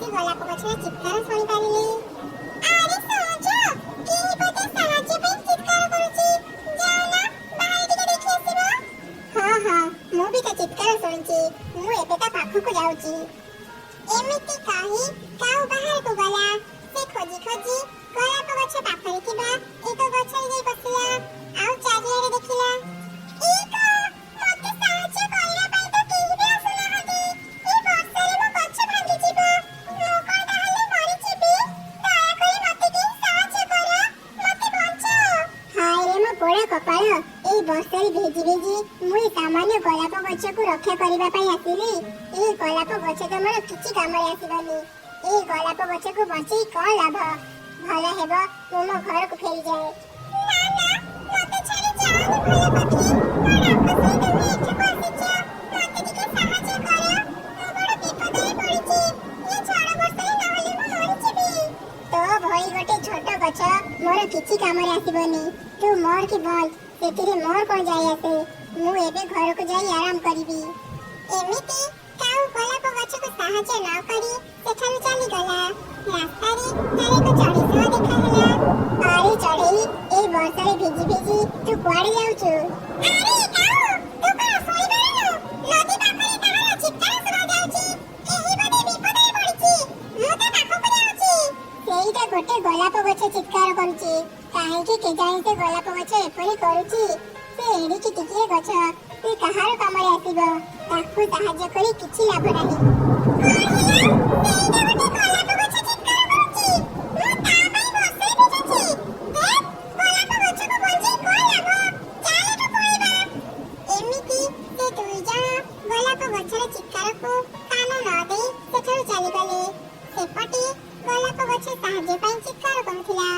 से गोलाप गछर चित्कार सुनी पारिली। अरे सोच केही पते साहाଯ୍य पे चित्कार करूची जाओ ना बाहर टिके देखि आसीबो। हां हां मु भी त चित्कार सुनची मु एबे ता पाखु को जाउची। एमिति कही काउ बाहर को गला से खोजी खोजी गोलाप गछ पाखरे थिबा एक गछरे जाई बसिला आउ चारियारे देखिला। एक मते साहाଯ୍य करिया पई त केही भी आसुनाहांती ए वर्षारे मो गछ भांगी जिवो मो कोन ताहाले मरि जिबी दया करी मते केही साहाଯ୍य करो मते बंचाओ। हाय रे मो पोड़ा कपाळ ए वर्षारे भेजी भेजी मुई सामान्य गोलाप गछ को रक्षा करिबा पई आसिली ए गोलाप गछ त मोर किछि कामरे आसीबनी ए गोलाप गछ को बंचई कोन लाभ भला हेबो मो मो घर को फेरी जाए। ना ना मते छाड़ी जाओ भला पखी कोन आपका सहित मी एठे बसिछ मते टिके साहाଯ୍य करो मो बड़ विपदरे पड़िछि ए झड़ वर्षारे नहले मो मरि जिबी। तो भई गोटे छोट गछ मोर किछि कामरे आसीबनी तू मोर की बोल सेतिरे मोर कोन जाय आसे मु एबे घर को जाई आराम करिबी। एमिति काउ गोलाप गछ को साहाଯ୍य न करी सेठारु चली गला। रास्तारे तारे को चढ़ी सह देखा हला। अरे चढ़ई ए वर्षारे भिजी भिजी तू कुआडे जाउछु? अरे काउ तू का सोई बारनु नदी पाखरे ताहार चित्कार सुना जाउची एही बडे विपदरे पड़िछि मु ता पाखको जाउची। सेईटा गोटे गोलाप गछ चित्कार करूची काहेकि केजाणी से गोलाप गछ एपरि करूची से एडिकी टिकिए गछ से कहार कामरे आसीबो ताकू साहाଯ୍य करी किछि लाभ नाही। कोन हेला सेईटा गोटे गोलाप गछ चित्कार करूची मु ता पई वर्षारे भिजुची देख गोलाप गछ को बंचई कोन लाभ चाल एठु पळेबा। एमिति से दुई जण गोलाप गछर चित्कार को कान न देई सेठारु चली गले। सेपटे गोलाप गछ साहाଯ୍य पई चित्कार करूथिला।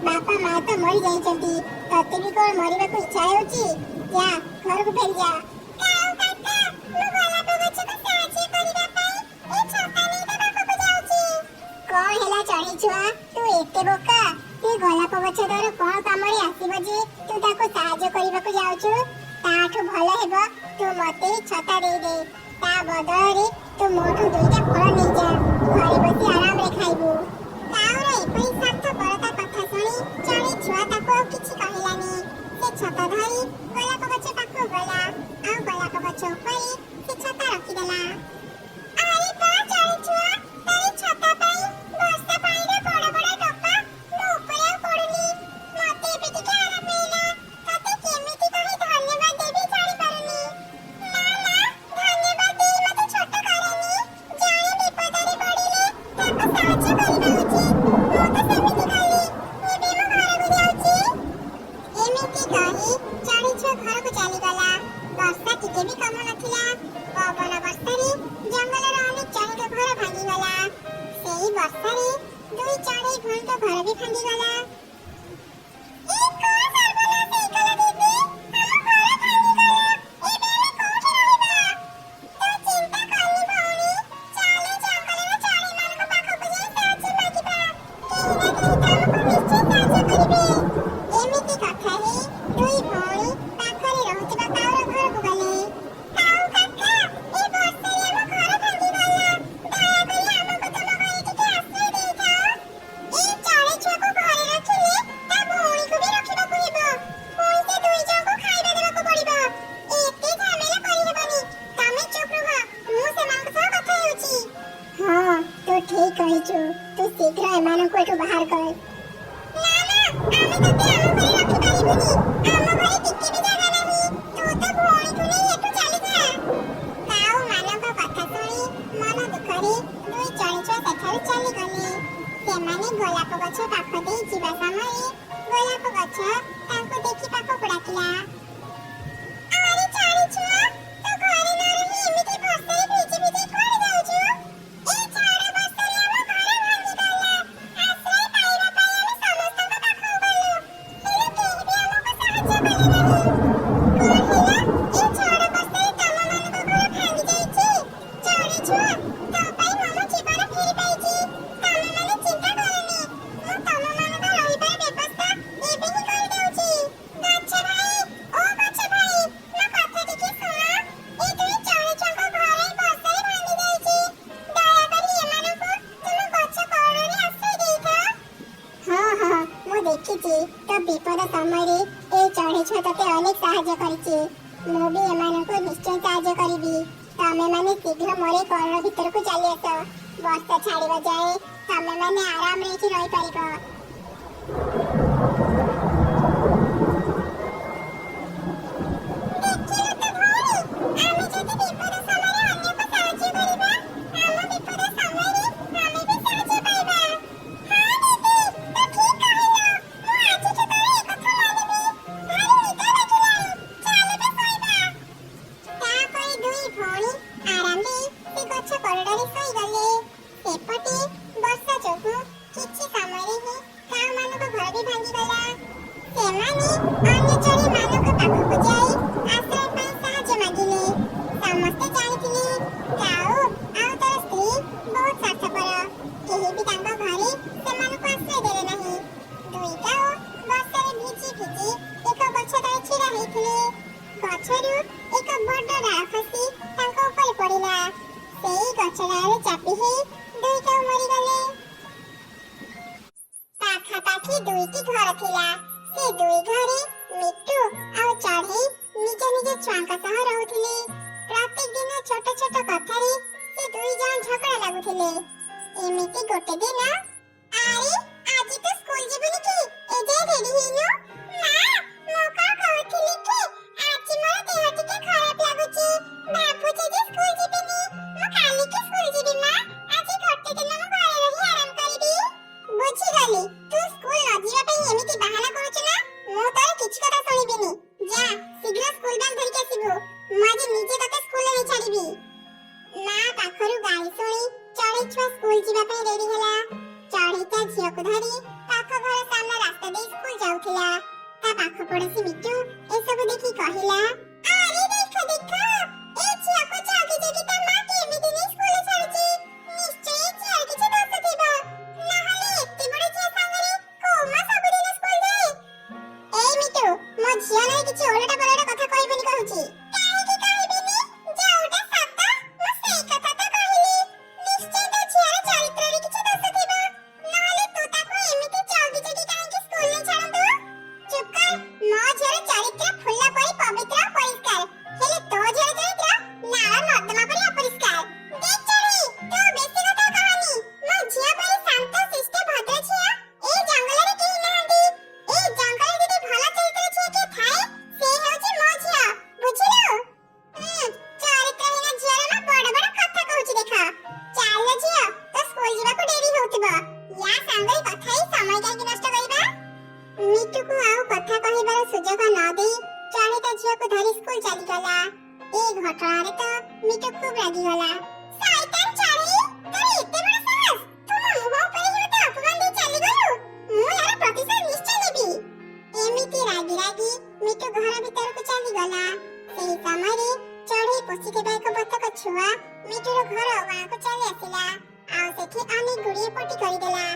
बापा माँ तो मरी जाइछंती तते भी कोन मरिबा को इच्छा होची जा घर को फेर जा। काऊ काका मु गोलाप गछ को साहाଯ୍य करिबा पई ए छता नै त बापा को जाउची। कोन हेला चढ़ी छुआ तू एते बोका ते गोलाप गछ दर कोन कामरे आसीबो जे तू ताको साहाଯ୍य करिबा को जाउछु ताठु भलो हेबो तू मते छता दे दे ता बदଳରେ तू मोठू दुईटा फळ नै जा घरे बसी आराम रे खाइबू। काऊ रे पैसा तो परता कथा सुनी चढ़ी छुआ ताको किछि कहिलानी से छता धरी गोलाप गछ पाखो गला आ गोलाप गछ उपरे से छता रखि देला। अरे बा चढ़ी छुआ तारी ଏମିତି କହି ଚଢ଼େଇ ଛୁଆ ଘରକୁ ଚାଲିଗଲା। ବର୍ଷା ଟିକେ ବି କମୁ ନଥିଲା। ପବନ ବର୍ଷାରେ ଜଙ୍ଗଲର ଅନେକ ଚଢ଼େଇଙ୍କ ଘର ଭାଙ୍ଗିଗଲା। ସେଇ ବର୍ଷାରେ ଦୁଇ ଚଢ଼େଇ ଭଉଣୀଙ୍କ ଘର ବି ଭାଙ୍ଗିଗଲା। ଏମିତି କଥା ହେଇ ଦୁଇ ଭଉଣୀ ପାଖରେ ରହୁଥିବା କାଉର ଘରକୁ ଗଲେ। କାଉ କାକା, ଏ ବର୍ଷାରେ ଆମ ଘର ଭାଙ୍ଗିଗଲା। ଦୟାକରି ଆମକୁ ତମ ଘରେ ଟିକେ ଆଶ୍ରୟ ଦେଇଥାଅ। ଏଇ ଚଢ଼େଇ ଛୁଆକୁ ଘରେ ରଖିଲେ ତା ଭଉଣୀକୁ ବି ରଖିବାକୁ ହେବ। ପୁଣି ସେ ଦୁଇ ଜଣଙ୍କୁ ଖାଇବା ଦେବାକୁ ପଡ଼ିବ। ଏତେ ଝାମେଲା କରିହେବନି। ତମେ ଚୁପ୍ ରୁହ, ମୁଁ ସେମାନଙ୍କ ସହ କଥା ହେଉଛି। ହଁ, ତୁ ଠିକ୍ କହିଛୁ। ତୁ ଶୀଘ୍ର ଏମାନଙ୍କୁ ଏଠୁ ବାହାର କର। ଆମେ ତତେ ଆମ ଘରେ ରଖିପାରିବୁନି। ଆମ ଘରେ ଟିକେ ବି ଜାଗା ନାହିଁ। ତୁ ତ ଭଉଣୀକୁ ନେଇ ଏଠୁ ଚାଲିଯା। କାଉମାନଙ୍କ କଥା ଶୁଣି ମନ ଦୁଃଖରେ ଦୁଇ ଚଢ଼େଇ ଛୁଆ ସେଠାରୁ ଚାଲିଗଲେ। ସେମାନେ ଗୋଲାପ ଗଛ ପାଖ ଦେଇ ଯିବା ସମୟରେ ଗୋଲାପ ଗଛ ତାଙ୍କୁ ଦେଖି ପାଖକୁ ଡାକିଲା। ଆରେ ଚଢ଼େଇ ଛୁଆ, ତୁ ଘରେ ନ ରହି ଏମିତି ବର୍ଷାରେ ଭିଜି ଭିଜି କୁଆଡ଼େ ଯାଉଛୁ? ଏଇ ଝଡ଼ ବର୍ଷାରେ ଆମ ଘର ଭାଙ୍ଗିଗଲା। ଆଶ୍ରୟ ପାଇବା ପାଇଁ ଆମେ ସମସ୍ତଙ୍କ ପାଖକୁ ଗଲୁ, ହେଲେ କେହି ବି ଆମକୁ ସାହାଯ୍ୟ କଲେ ନାହିଁ। କଣ ହେଲା? ଏଇ ଝଡ଼ ବର୍ଷାରେ ତମମାନଙ୍କ ଘର ଭାଙ୍ଗି ଯାଇଛି? ଚଢ଼େଇ ଛୁଆ, ତୋ ପାଇଁ ମୋ ଜୀବନ ଫେରି ପାଇଛି। ତମେମାନେ ଚିନ୍ତା କରନି, ମୁଁ ତମମାନଙ୍କ ରହିବାର ବ୍ୟବସ୍ଥା ଏବେ ହିଁ କରିଦେଉଛି। ଗଛ ଭାଇ, ଓ ଗଛ ଭାଇ, ମୋ କଥା ଟିକେ ଶୁଣ। ଏ ଦୁଇ ଚଢ଼େଇ ଛୁଆଙ୍କ ଘର ଏଇ ବର୍ଷାରେ ଭାଙ୍ଗି ଯାଇଛି। ଦୟାକରି ଏମାନଙ୍କୁ ତୁମ ଗଛ କଡ଼ରେ ଆଶ୍ରୟ ଦେଇଥାଅ। ହଁ, ମୁଁ ଦେଖିଛି ତୋ ବିପଦ ସମୟରେ ଏ ଚଢ଼େଇ ଛୁଆ ତତେ ଅନେକ ସାହାଯ୍ୟ କରିଛି। ମୁଁ ବି ଏମାନଙ୍କୁ ନିଶ୍ଚୟ ସାହାଯ୍ୟ କରିବି। ତମେମାନେ ଶୀଘ୍ର ମୋର ଏ କରଣ ଭିତରକୁ ଚାଲି ଆସ। ବର୍ଷା ଛାଡ଼ିବା ଯାଏ ତମେମାନେ ଆରାମରେ ଏଠି ରହିପାରିବ। ଦେଖିଲୁ ତ ଭଉଣୀ, ଆମେ ଯଦି ବିପଦ ସମୟରେ ଅନ୍ୟକୁ ସାହାଯ୍ୟ କରିବା, ଆମ ବିପଦ ସମୟରେ ଆମେ ବି ସାହାଯ୍ୟ ପାଇବା। ହଁ ଦିଦି, ତୁ ଠିକ୍ କହିଲୁ। ମୁଁ ଆଜିଠୁ ତୋର ଏ କଥା ମାନିବି। ଭାରି ନିଦ ଲାଗିଲାଣି, ଚାଲ ବେ ଶୋଇବା। ତାପରେ ଦୁଇ ଭଉଣୀ ଆରାମରେ ସେ ଗଛ କଡ଼ରେ ଶୋଇଗଲେ। ସେପଟେ ବର୍ଷା ଯୋଗୁଁ କିଛି ସମୟରେ ହିଁ କାଉମାନଙ୍କ ଘର ବି ଭାଙ୍ଗିଗଲା। ସେମାନେ ଅନ୍ୟ ଚଢ଼େଇମାନଙ୍କ ପାଖକୁ ଯାଇ ଆଶ୍ରୟ ପାଇଁ ସାହାଯ୍ୟ ମାଗିଲେ। ସମସ୍ତେ ଜାଣିଥିଲେ କାଉ ଆଉ ତାର ସ୍ତ୍ରୀ ବହୁତ ସ୍ୱାର୍ଥପର। କେହି ବି ତାଙ୍କ ଘରେ ସେମାନଙ୍କୁ ଆଶ୍ରୟ ଦେଲେ ନାହିଁ। ଦୁଇ କାଉ ବର୍ଷାରେ ଭିଜି ଭିଜି ଏକ ଗଛ ତଳେ ଛିଡ଼ା ହୋଇଥିଲେ। ଗଛରୁ ଏକ ବଡ଼ ଡାଳ ଖସି ତାଙ୍କ ଉପରେ ପଡ଼ିଲା। ସେଇ ଗଛ ଡାଳରେ ଚାପି ହେଇ ଦୁଇ କାଉ ମରିଗଲେ। ପାଖାପାଖି ଦୁଇଟି ଘର ଥିଲା। ସେ ଦୁଇ ଘରେ ମିଟୁ ଆଉ ଚଢ଼େଇ ନିଜ ନିଜ ଛୁଆଙ୍କ ସହ ରହୁଥିଲେ। ପ୍ରତ୍ୟେକ ଦିନ ଛୋଟ ଛୋଟ କଥାରେ ସେ ଦୁଇ ଜଣ ଝଗଡ଼ା ଲାଗୁଥିଲେ। ଏମିତି ଗୋଟେ ଦିନ, ଆରେ ଆଜି ତୁ ସ୍କୁଲ ଯିବୁନି କି? ଏଯାଏ ରେଡି ହେଇନୁ? ମା, ମୁଁ କଣ କହୁଥିଲି କି ଆଜି ମୋର ଦେହ ଟିକେ ଖରାପ ଲାଗୁଛି। ଭାବୁଛି ଯେ ସ୍କୁଲ ଯିବିନି। ମୁଁ କାଲିକି ସ୍କୁଲ ଯିବି ମା। ଆଜି ଗୋଟେ ଦିନ ମୁଁ ଘରେ ରହି ଆରାମ କରିବି। ବୁଝିଗଲି, ତୁ ସ୍କୁଲ ନ ଯିବା ପାଇଁ ଏମିତି ବାହାନା କରୁଛୁ ନା? ମୁଁ ତୋର କିଛି କଥା ଶୁଣିବିନି। ଯା, ଶୀଘ୍ର ସ୍କୁଲ ବ୍ୟାଗ ଧରିକି ଆସିବୁ। ମୁଁ ଆଜି ନିଜେ ତତେ ସ୍କୁଲରେ ନେଇ ଛାଡ଼ିବି। ମା ପାଖରୁ ଗାଳି ଶୁଣି ଚଢ଼େଇ ଛୁଆ ସ୍କୁଲ ଯିବା ପାଇଁ ରେଡି ହେଲା। ଚଢ଼େଇ ତା ଝିଅକୁ ଧରି ପାଖ ଘର ସାମ୍ନା ରାସ୍ତା ଦେଇ ସ୍କୁଲ ଯାଉଥିଲା। ତା ପାଖ ପଡ଼ୋଶୀ ମିଟୁ ଏସବୁ ଦେଖି କହିଲା, ଆରେ ଦେଖ ଦେଖ, ଏ ଝିଅକୁ ଜଗି ଜଗି ତା ମା କେମିତି ନେଇ ସ୍କୁଲରେ ଛାଡୁଛି। ନିଶ୍ଚୟ ଏ ଝିଅର କିଛି ଦୋଷ ଥିବ। ନହେଲେ ଏତେ ବଡ଼ ଝିଅ ସାଙ୍ଗରେ କୋଉ ମା ସବୁଦିନ ସ୍କୁଲ ଯାଏ? ଏଇ ମିଟୁ, ମୋ ଝିଅ ନାହିଁ କିଛି ଓଲଟା ପଲଟା କଥା କହିବୁନି କହୁଛି। କାହିଁକି କହିବିନି? ଯୋଉଟା ସତ ମୁଁ ସେଇ କଥା ତ କହିଲି। ନିଶ୍ଚୟ ତୋ ଝିଅର ଚରିତ୍ରରେ କିଛି ଦୋଷ ଥିବ। ନହେଲେ ତୁ ତାକୁ ଏମିତି ଜଗି ଜଗି କାହିଁକି ସ୍କୁଲରେ ଛାଡ଼ନ୍ତୁ? ଚୁପ୍ କର। ମୋ ଝିଅର ଚରିତ୍ର ଫୁଲ ପରି ପବିତ୍ର ଆଉ ଆସିବ। ୟା ସାଙ୍ଗରେ କଥା ହେଇ ସମୟ କାହିଁକି ନଷ୍ଟ କରିବା? ମିଟୁକୁ ଆଉ କଥା କହିବାର ସୁଯୋଗ ନ ଦେଇ ଚଢ଼େଇ ତା ଝିଅକୁ ଧରି ସ୍କୁଲ ଚାଲିଗଲା। ଏ ଘଟଣାରେ ତ ମିଟୁ ଖୁବ୍ ରାଗିଗଲା। ଶୈତାନ ଚଢ଼େଇ, ତୋର ଏତେ ବଡ଼ ସାହସ! ତୁ ମୋ ମୁହଁ ଉପରେ ହିଁ ମତେ ଅପମାନ ଦେଇ ଚାଲିଗଲୁ। ମୁଁ ଏହାର ପ୍ରତିଶୋଧ ନିଶ୍ଚୟ ନେବି। ଏମିତି ରାଗି ରାଗି ମିଟୁ ଘର ଭିତରକୁ ଚାଲିଗଲା। ସେହି ସମୟରେ ଚଢ଼େଇ ପୋଷିଥିବା ଏକ ବତକ ଛୁଆ ମିଟୁର ଘର ଅଗଣାକୁ ଚାଲି ଆସିଲା। ଆଉ ସେଠି ଅନେକ ଗୁଡ଼ିଏ ପଟି କରିଦେଲା।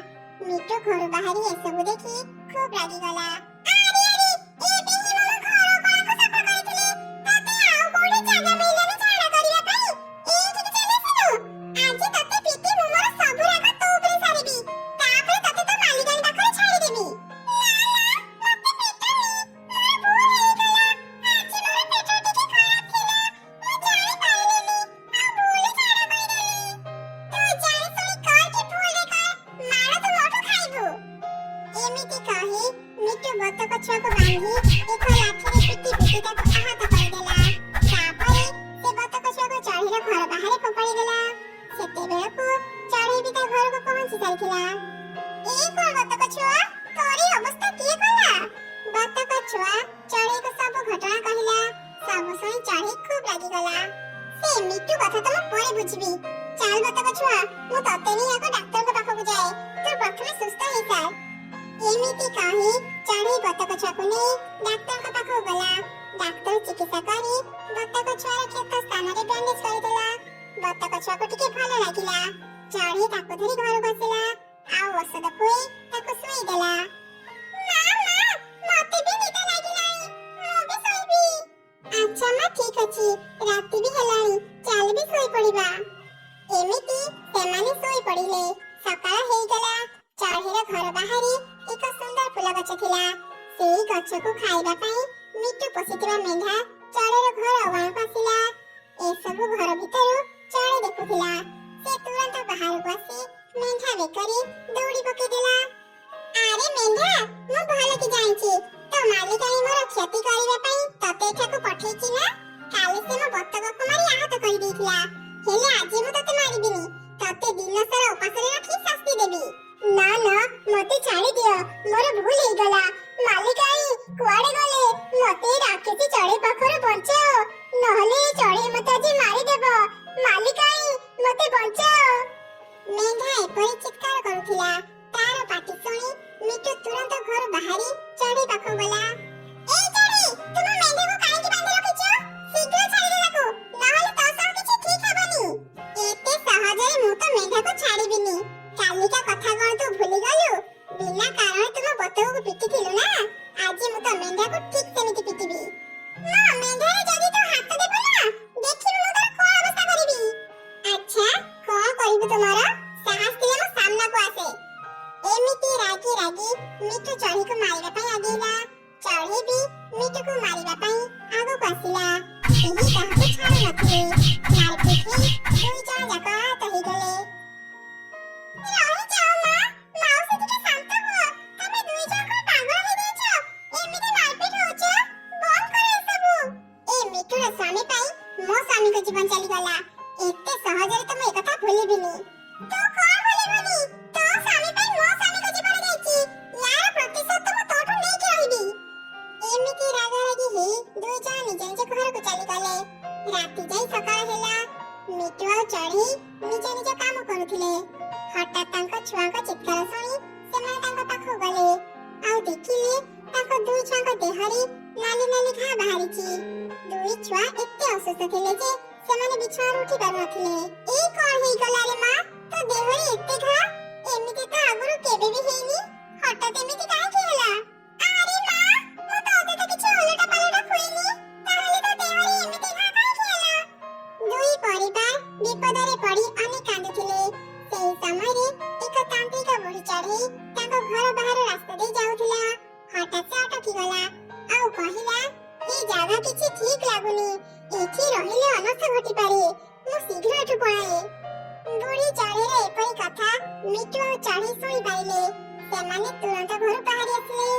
ମିଟୁ ଘରୁ ବାହାରି ଏସବୁ ଦେଖି ଖୁବ୍ ରାଗିଗଲା। ଆରେ ଆରେ, ଏବେ ହିଁ ମୋ ଘର ଅଗଣାକୁ ସଫା କରିଥିଲି। ତତେ ଆଉ କୋଉଠି ଜାଗା ମିଳିଲାନି ଝାଡ଼ା କରିବା ପାଇଁ? ଏଇଠିକି ଚାଲି ଆସିଲୁ। ଆଜି ତତେ ପିଟି ମୁଁ ମୋର ସବୁ ରାଗ ତୋ ଉପରେ ସାରିବି। ତାପରେ ତତେ ତୋ ମାଲିକାଣୀ ପାଖରେ ଛାଡ଼ିଦେବି। ନା ନା, ମତେ ପିଟନି। ମୋର ଭୁଲ ହେଇଗଲା। ଆଜି ମୋର ପେଟ ଟିକେ ଖରାପ ଥିଲା। ମୁଁ ଜାଣିପାରିଲିନି। ଆଉ ଭୁଲରେ ଝାଡ଼ା କରିଦେଲି। ତୁ ଜାଣି ଶୁଣି କର କି ଭୁଲରେ କର, ମାଡ଼ ତୁ ମୋଠୁ ଖାଇବୁ। ଏମିତି କହି ମିଟୁ ବତକ ଛୁଆକୁ ବାନ୍ଧି ଏକ ଲାଠିରେ ପିଟି ପିଟି ତାକୁ ଆହତ କରିଦେଲା। ତାପରେ ସେ ବତକ ଛୁଆକୁ ଚଢ଼େଇର ଘର ବାହାରେ ଫୋପାଡ଼ି ଦେଲା। ସେତେବେଳକୁ ଚଢ଼େଇ ବି ତା ଘରକୁ ପହଞ୍ଚି ସାରିଥିଲା। ଏ କଣ ବତକ ଛୁଆ, ତୋରି ଅବସ୍ଥା କିଏ କଲା? ବତକ ଛୁଆ ଚଢ଼େଇକୁ ସବୁ ଘଟଣା କହିଲା। ସବୁ ଶୁଣି ଚଢ଼େଇ ଖୁବ୍ ରାଗିଗଲା। ସେ ମିଟୁ କଥା ତ ମୁଁ ପରେ ବୁଝିବି। ଚାଲ ବତକ ଛୁଆ, ମୁଁ ତତେ ନେଇ ଏକ ଡାକ୍ତରଙ୍କ ପାଖକୁ ଯାଏ। ତୁ ପ୍ରଥମେ ସୁସ୍ଥ ହେଇସାର। ଏମିତି କହି ଚଢ଼େଇ ବତକ ଛୁଆକୁ ନେଇ ଡାକ୍ତରଙ୍କ ପାଖକୁ ଗଲା। ଡାକ୍ତର ଚିକିତ୍ସା କରି ବତକ ଛୁଆର କ୍ଷତ ସ୍ଥାନରେ ବ୍ୟାଣ୍ଡେଜ କରିଦେଲା। ବତକ ଛୁଆକୁ ଟିକେ ଭଲ ଲାଗିଲା। ଚଢ଼େଇ ତାକୁ ଧରି ଘରକୁ ଆସିଲା। ଆଉ ଔଷଧ ଖୁଆଇ ତାକୁ ଶୁଆଇଦେଲା। ମା ମା, ମତେ ବି ନିଦ ଲାଗିଲାଣି। ମୁଁ ବି ଶୋଇବି। ଆଚ୍ଛା ମା, ଠିକ୍ ଅଛି। ରାତି ବି ହେଲାଣି, ଚାଲ ବି ଶୋଇପଡ଼ିବା। ଏମିତି ସେମାନେ ଶୋଇପଡ଼ିଲେ। ସକାଳ ହେଇଗଲା। ଚଢ଼େଇର ଘର ବାହାରେ ଏକ ସୁନ୍ଦର ଫୁଲ ଗଛ ଥିଲା। ସେଇ ଗଛକୁ ଖାଇବା ପାଇଁ ମିଟୁ ପୋଷିଥିବା ମେଣ୍ଢା ଚଢ଼େଇର ଘର ଅଗଣାକୁ ଆସିଲା। ଏସବୁ ଘର ଭିତରୁ ଚଢ଼େଇ ଦେଖୁଥିଲା। ସେ ତୁରନ୍ତ ବାହାରକୁ ଆସି ମେଣ୍ଢା ବେକରେ ଦଉଡ଼ି ପକେଇଦେଲା। ଆରେ ମେଣ୍ଢା, ମୁଁ ଭଲ କି ଜାଣିଛି ତୋ ମାଲିକାଣୀ ମୋର କ୍ଷତି କରିବା ପାଇଁ ତତେ ଏଠାକୁ ପଠେଇଛି ନା। କାଲି ସେ ମୋ ବତକକୁ ମାରି ଆହତ କରିଦେଇଥିଲା। ହେଲେ ଆଜି ମୁଁ ତତେ ମାରିବିନି। ତତେ ଦିନ ସାରା ଉପାସରେ ରଖି ଶାସ୍ତି ଦେବି। ନା ନା, ମତେ ଛାଡ଼ିଦିଅ। ମୋର ଭୁଲ ହେଇଗଲା। ମାଲିକାଣୀ କୁଆଡ଼େ ଗଲେ? ମତେ ଏ ରାକ୍ଷସୀ ଚଢ଼େଇ ପାଖରୁ ବଞ୍ଚାଅ, ନହେଲେ ଏ ଚଢ଼େଇ ମତେ ଆଜି ମାରିଦେବ। ମାଲିକାଣୀ, ମତେ ବଞ୍ଚାଅ। ମେଣ୍ଢା ଏପରି ଚିତ୍କାର କରୁଥିଲା। ତାର ପାଟି ଶୁଣି ମିଟୁ ତୁରନ୍ତ ଘରୁ ବାହାରି ଚଢ଼େଇ ପାଖକୁ ଗଲା। ଏଇ ଚଢ଼େଇ, ତୁ ମୋ ମେଣ୍ଢାକୁ କାହିଁକି ବାନ୍ଧି ରଖିଛୁ? ଶୀଘ୍ର ଛାଡ଼ିଦେ ତାକୁ, ନହେଲେ ତୋ ସହ କିଛି ଠିକ୍ ହେବନି। ଏତେ ସହଜରେ ମୁଁ ତ ମେଣ୍ଢାକୁ ଛାଡ଼ିବିନି। କାଲିକା କଥା କଣ ତୁ ଭୁଲିଗଲୁ? ବିନା କାରଣ ତୁ ମୋ ବତକକୁ ପିଟିଥିଲୁ ନା। ଆଜି ମୁଁ ତ ମେଣ୍ଢାକୁ ଠିକ୍ ସେମିତି ପିଟିବି। ମୋ ମେଣ୍ଢାରେ ଯଦି ତୁ ହାତ ଦେବୁ ନା, ଦେଖିବୁ ମୁଁ ତୋର କଣ ଅବସ୍ଥା କରିବି। ଆଚ୍ଛା, କଣ କରିବୁ ତୁମର? ସାହସ ଥିଲେ ମୋ ସାମ୍ନାକୁ ଆସେ। ଏମିତି ରାଗି ରାଗି ମିଟୁ ଚଢ଼େଇକୁ ମାରିବା ପାଇଁ ଆଗେଇଲା। ଚଢ଼େଇ ବି ମିଟୁକୁ ମାରିବା ପାଇଁ ଆଗକୁ ଆସିଲା। କେହି କାହାକୁ ଛାଡ଼ୁ ନଥିଲେ। ମାରପିଟ ହେଇ ଦୁଇ ଜଣ ଯାକ ଆହତ ହେଇଗଲେ। ରହିଯାଅ ମା, ମାଉସୀ ଟିକେ ଶାନ୍ତ ହୁଅ। ତମେ ଦୁଇ ଜଣ ପାଗଳ ହେଇଯାଇଛ। ଏମିତି ମାରପିଟ ହଉଛ, ବନ୍ଦ କର ଏସବୁ। ଏ ମିଟୁର ସ୍ୱାମୀ ପାଇଁ ମୋ ସ୍ୱାମୀଙ୍କ ଜୀବନ ଚାଲିଗଲା। ଏତେ ସହଜରେ ତ ମୁଁ ଏକଥା ଭୁଲିବିନି। ତୁ କଣ ଭୁଲିବୁନି? ତୋ ସ୍ୱାମୀ ପାଇଁ ମୋ ସ୍ୱାମୀଙ୍କ ଜୀବନ ଯାଇଛି। ୟାର ପ୍ରତିଶୋଧ ତ ମୁଁ ତୋଠୁ ନେଇକି ରହିବି। ଏମିତି ରାଗାରାଗି ହେଇ ଦୁଇ ଜଣ ନିଜ ନିଜ ଘରକୁ ଚାଲିଗଲେ। ରାତି ଯାଇ ସକାଳ ହେଲା। ମିଟୁ ଆଉ ଚଢ଼େଇ ନିଜ ନିଜ କାମ କରୁଥିଲେ। ହଠାତ୍ ତାଙ୍କ ଛୁଆଙ୍କ ଚିତ୍କାର ଶୁଣି ସେମାନେ ତାଙ୍କ ପାଖକୁ ଗଲେ। ଆଉ ଦେଖିଲେ ତାଙ୍କ ଦୁଇ ଛୁଆଙ୍କ ଦେହରେ ନାଲି ନାଲି ଘା ବାହାରିଛି। ଦୁଇ ଛୁଆ ଏତେ ଅସୁସ୍ଥ ଥିଲେ ଯେ ସେମାନେ ବିଛଣାରୁ ଉଠି ପାରୁନଥିଲେ। ଏଇ କଣ ହେଇଗଲା ରେ ମା, ତୋ ଦେହରେ ଏତେ ଘା? ଏମିତି ତ ଆଗରୁ କେବେ ବି ହେଇନି। ହଠାତ୍ ଏମିତି କାହିଁକି ହେଲା? ଆରେ ମା, ମୁଁ ତତେ ତ କିଛି ଓଲଟା ପାଲଟା ଖୁଏଇନି। ତାହେଲେ ତୋ ଦେହରେ ଏମିତି ଘା କାହିଁକି ହେଲା? ଦୁଇ ପରିବାର ବିପଦରେ ପଡ଼ି ଅନେକ କାନ୍ଦୁଥିଲେ। ସେହି ସମୟରେ ଏକ ତାନ୍ତ୍ରିକ ବୁଢ଼ୀ ଚଢ଼େଇ ତାଙ୍କ ଘର ବାହାର ରାସ୍ତା ଦେଇ ଯାଉଥିଲା। ହଠାତ୍ ସେ ଅଟକିଗଲା ଆଉ କହିଲା, ଏ ଜାଗା କିଛି ଠିକ୍ ଲାଗୁନି। ଏଠି ରହିଲେ ଅନର୍ଥ ଘଟିପାରେ। ମୁଁ ଶୀଘ୍ର ଏଠୁ ପଳାଏ। ବୁଢ଼ୀ ଚଢ଼େଇର ଏପରି କଥା ମିଟୁ ଆଉ ଚଢ଼େଇ ଶୁଣି ପାରିଲେ। ସେମାନେ ତୁରନ୍ତ ଘରୁ ବାହାରି ଆସିଲେ।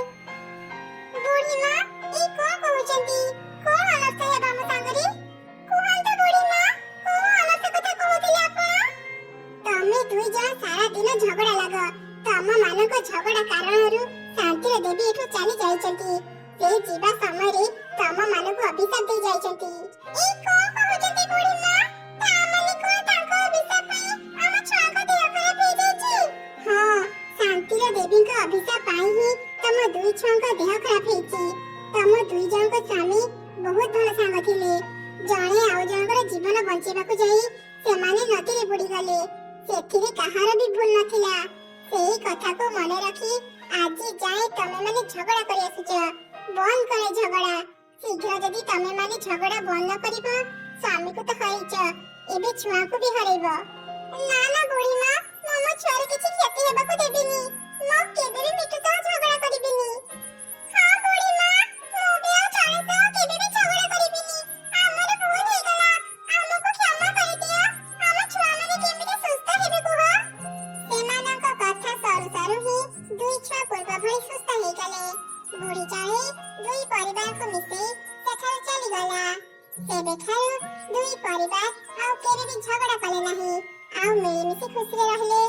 ବୁଢ଼ୀ ମା, ଏ କଣ କହୁଛନ୍ତି? କଣ ଅନର୍ଥ ହେବ ଆମ ସାଙ୍ଗରେ? କୁହନ୍ତୁ ବୁଢ଼ୀ ମା, କଣ ଅନର୍ଥ କଥା କହୁଥିଲେ ଆପଣ? ତମେ ଦୁଇ ଜଣ ସାରା ଦିନ ଝଗଡ଼ା ଲାଗ। ଦୁଇଜଣଙ୍କ ଝଗଡ଼ା କାରଣରୁ ଶାନ୍ତିର ଦେବୀ ଏଠୁ ଚାଲି ଯାଇଛନ୍ତି। ସେ ଯିବା ସମୟରେ ତମମାନଙ୍କୁ ଅଭିଶାପ ଦେଇ ଯାଇଛନ୍ତି। ଏ କଣ କହୁଛନ୍ତି ବୁଢ଼ୀମା? ତାମାନେ କଣ ତାଙ୍କ ଅଭିଶାପ ପାଇଁ ଆମ ଛୁଆଙ୍କ ଦେହ ଖରାପ ହେଇଯାଇଛି? ହଁ, ଶାନ୍ତିର ଦେବୀଙ୍କ ଅଭିଶାପ ପାଇଁ ହିଁ ତମ ଦୁଇ ଛୁଆଙ୍କ ଦେହ ଖରାପ ହେଇଛି। ତମ ଦୁଇ ଜଣଙ୍କ ସ୍ୱାମୀ ବହୁତ ଭଲ ସାଙ୍ଗ ଥିଲେ। ଜଣେ ଆଉ ଜଣଙ୍କର ଜୀବନ ବଞ୍ଚେଇବାକୁ ଯାଇ ସେମାନେ ନଦୀରେ ବୁଡ଼ିଗଲେ। ସେଥିରେ କାହାର ବି ଭୁଲ ନଥିଲା। ସେଇ କଥାକୁ ମନେ ରଖି ଆଜି ଯାଏ ତମେମାନେ ଝଗଡ଼ା କରି ଆସୁଛ। ବନ୍ଦ କର ଝଗଡ଼ା। ଶୀଘ୍ର ଯଦି ତମେମାନେ ଝଗଡ଼ା ବନ୍ଦ ନ କରିବ, ସ୍ୱାମୀକୁ ତ ହରେଇଛ, ଏବେ ଛୁଆକୁ ବି ହରେଇବ। ନା ନା ବୁଢ଼ୀମା, ମୁଁ ମୋ ଛୁଆର କିଛି କ୍ଷତି ହେବାକୁ ଦେବିନି। ମୁଁ କେବେ ବି ମିଠୁ ସହ ଝଗଡ଼ା କରିବିନି। ହଁ ବୁଢ଼ୀମା, ମୁଁ ବି ଆଉ ଜଣେ ସହ କେବେ ବି ଝଗଡ଼ା କରିବିନି। ଆମର ଭୁଲ ହେଇଗଲା, ଆମକୁ କ୍ଷମା କରିଦିଅ। ଆମ ଛୁଆମାନେ କେମିତି ସୁସ୍ଥ ହେବେ କୁହ? ସେମାନଙ୍କ କଥା ସରୁ ସରୁ ହିଁ ଦୁଇ ଛୁଆ ପୂର୍ବ ଭଳି ସୁସ୍ଥ ହେଇଗଲେ। ବୁଢ଼ୀ ଜଣେ ଦୁଇ ପରିବାରକୁ ମିଶେଇ ସେଠାରୁ ଚାଲିଗଲା। ସେବେଠାରୁ ଦୁଇ ପରିବାର ଆଉ କେବେ ବି ଝଗଡ଼ା କଲେ ନାହିଁ, ଆଉ ମିଳିମିଶି ଖୁସିରେ ରହିଲେ।